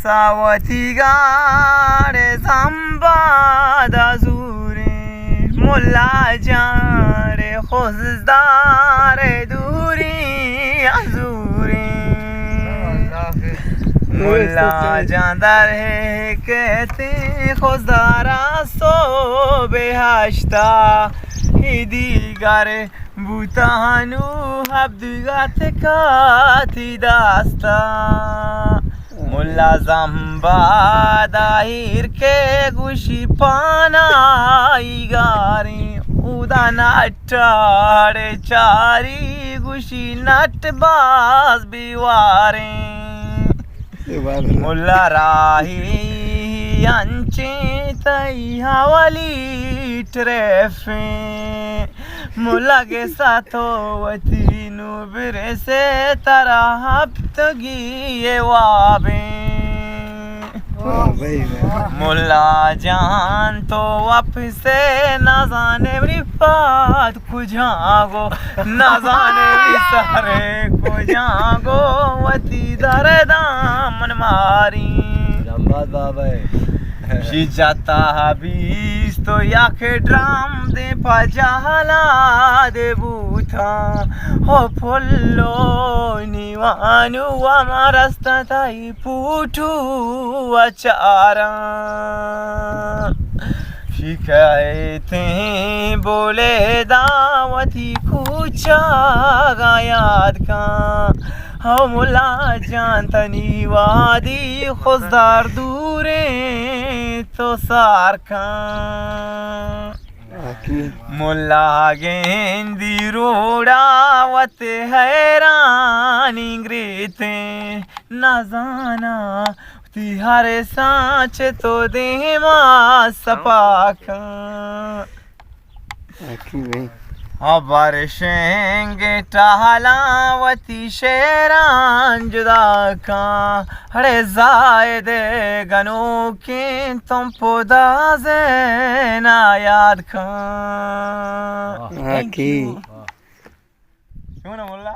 सावतीगारे संबादा zure mulla jare khozdare duri azure मुल्ला जांदर है कहते खुदारा सो बेहाश्ता हिदीगारे बुतानु हब्दुगाते काती दास्ता मुल्ला जंबा दाहिर के गुशी पाना इगारी उदा नाटारे चारी गुशी नटबाज बिवारे मुल्ला राही अंचे तई हवाली ट्रेफे मुल्ला के साथो वतीनु बिरे से तरा हफ्तगी ये वाबे मुल्ला जान तो वापस से ना जाने रिफात कुजागो ना जाने सारे कुजागो वती दरे दामन मारी जंबाद बाबा जी जाता हबीस तो याके ड्राम दे पजाला दे बूथा हो फुल्लो निवानु अमरस्ता ताई पूठू अचारा शिकायतें बोले दावती कुचा याद का हो मुला जानतनी वादी खुदार दूरे तो सारका मुल्ला गेंदी रोड़ावत हैरान इंग्रेते न जाना तिहारे सांच तो दे मां सपाका अबर शेंगे टहलावती शेरान जुदा का हरे जायदे गनो के तुम पोदा से ना याद का क्यों ना मुल्ला।